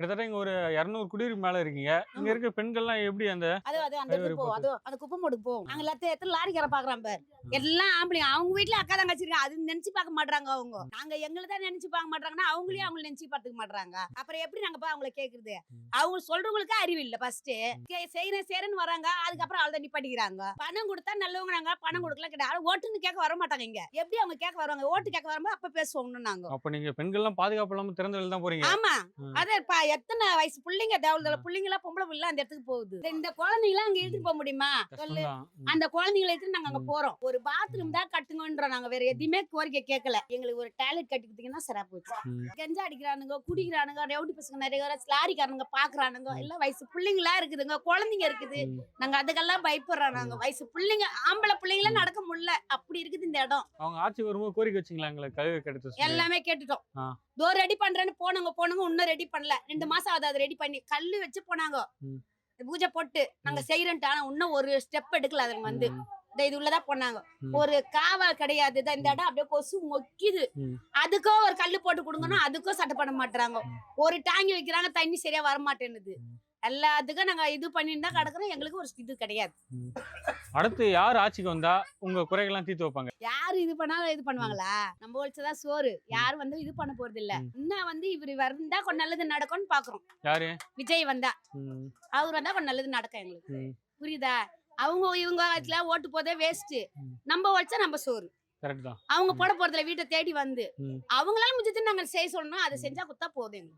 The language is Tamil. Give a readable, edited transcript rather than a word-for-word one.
கிட்டத்தட்ட இங்க ஒரு 200 குடியிருக்கு மேல இருக்கீங்க. இங்க ஆமா. இருக்க பெண்கள்லாம் எப்படி அந்த அது அது அந்த கழிவறை இடத்துக்கு போவோம். போட்டு அந்த குப்பை மூடுக்கு போவோம். நாங்க எல்லாத்தையும் எத்தனை லாரிக்கார பாக்குறான் பாரு. எல்லாம் ஆம்பளைங்க. அவங்க வீட்ல அக்கா தங்கச்சி இருக்காங்க. அது நினைச்சு பார்க்க மாட்றாங்க அவங்க. நாங்க எங்கள தான் நினைச்சு பார்க்க மாட்றாங்கன்னா, அவங்களையும் அவங்கள நினைச்சு பார்த்துக்க மாட்றாங்க. அப்புறம் எப்படி நாங்க போய் அவங்கள கேக்குறது? அவங்க சொல்றவங்களுக்கு அறிவு இல்ல ஃபர்ஸ்ட். செய்றேன்னு வராங்க. அதுக்கப்புறம் அவ்வளவுதான் நிப்பாட்டிக்கிறாங்க. பணம் கொடுத்தா நல்லவங்க நாங்க. பணம் கொடுக்கல கிடையாது. ஓட்டுன்னு கேட்க வர மாட்டாங்க இங்க. எப்படி அவங்க கேட்க வருவாங்க? ஓட்டு கேட்க வரும்போது அப்ப பேசுவோம்னு நாங்க. அப்ப நீங்க பெண்கள்லாம் பாதுகாப்பு இல்லாம திறந்த வெளில தான் போறீங்க. ஆமா. ம். அது எத்தனை வயசு புள்ளைங்க தேவல புள்ளைங்களா பொம்பளை புள்ள அந்த இடத்துக்கு போகுது. இந்த குழந்தைங்களா அங்க இழுத்துட்டு போக முடியுமா? சொல்லு. கஷ்டம் தான். அந்த குழந்தைங்களை எடுத்து நாங்க அங்க போறோம். ஒரு பாத்ரூம் தான் கட்டுங்கன்றோம். நாங்க வேற எதுவுமே கோரிக்கை கேட்கல. எங்களுக்கு ஒரு டாய்லெட் கட்டி கொடுத்தீங்கன்னா சரா போச்சு. கஞ்சா அடிக்கிறானுங்க, குடிக்கிறானுங்க, ரவுடி பசங்க நிறைய பேர் லாரிக்காரனுங்க பாக்குறானுங்க. எல்லாம் வயசு பிள்ளைங்களா இருக்குதுங்க, குழந்தைங்க இருக்குது. நாங்க அதுக்கெல்லாம் பயப்படுறோம். நாங்க வயசு பிள்ளைங்க ஆம்பளை பிள்ளைங்கள நடக்க முடியல. அப்படி இருக்குது இந்த இடம். அவங்க ஆட்சி வரும்போது கோரிக்கை வச்சீங்களா எங்களை கழிவு கிடைத்து சொல்லி? எல்லாமே கேட்டுட்டோம். ஆ. டோர் ரெடி பண்றேன்னு போனாங்க இன்னும் ரெடி பண்ணல. 2 மாசம் ஆகுது அது ரெடி பண்ணி. கல்லு வச்சு போனாங்க. ம். பூஜை போட்டு நாங்க செய்யறோம்ட்டு. ஆனா இன்னும் ஒரு ஸ்டெப் எடுக்கல. அதுங்க வந்து இது உள்ளதான் போனாங்க. ம். ஒரு காவல் கிடையாது. இந்த இடம் அப்படியே கொசு மொக்கிது. ம். அதுக்கும் ஒரு கல்லு போட்டு கொடுங்கன்னா அதுக்கும் சட்டை பண்ண மாட்டாங்க. ஒரு டாங்கி வைக்கிறாங்க, தண்ணி சரியா வர மாட்டேன்னுது. எல்லாத்துக்கும் நாங்க இது பண்ணிட்டு தான் கிடக்குறோம். எங்களுக்கு ஒரு இது கிடையாது. அடுத்து யார் ஆட்சிக்கு வந்தா உங்க குறைகள்லாம் தீர்த்து வைப்பாங்க? யாரு இது பண்ணாலும் இது பண்ணுவாங்களா? நம்ம ஒழிச்சதான் சோறு. யாரும் வந்து இது பண்ண போறது இல்ல. இன்னும் வந்து இவரு வந்தா கொஞ்சம் நல்லது நடக்கும்னு பாக்குறோம். யாரு? விஜய் வந்தா. ம். அவர் வந்தா கொஞ்சம் நல்லது நடக்கும் எங்களுக்கு. ம். புரியுதா? அவங்க இவங்க வச்சுல ஓட்டு போதே வேஸ்ட். நம்ம ஒழிச்சா நம்ம சோறு. கரெக்ட் தான். அவங்க போட போறதுல வீட்டை தேடி வந்து ம். அவங்களால முடிஞ்சது நாங்க செய்ய சொல்லணும். அதை செஞ்சா குத்தா போதும் எங்களுக்கு.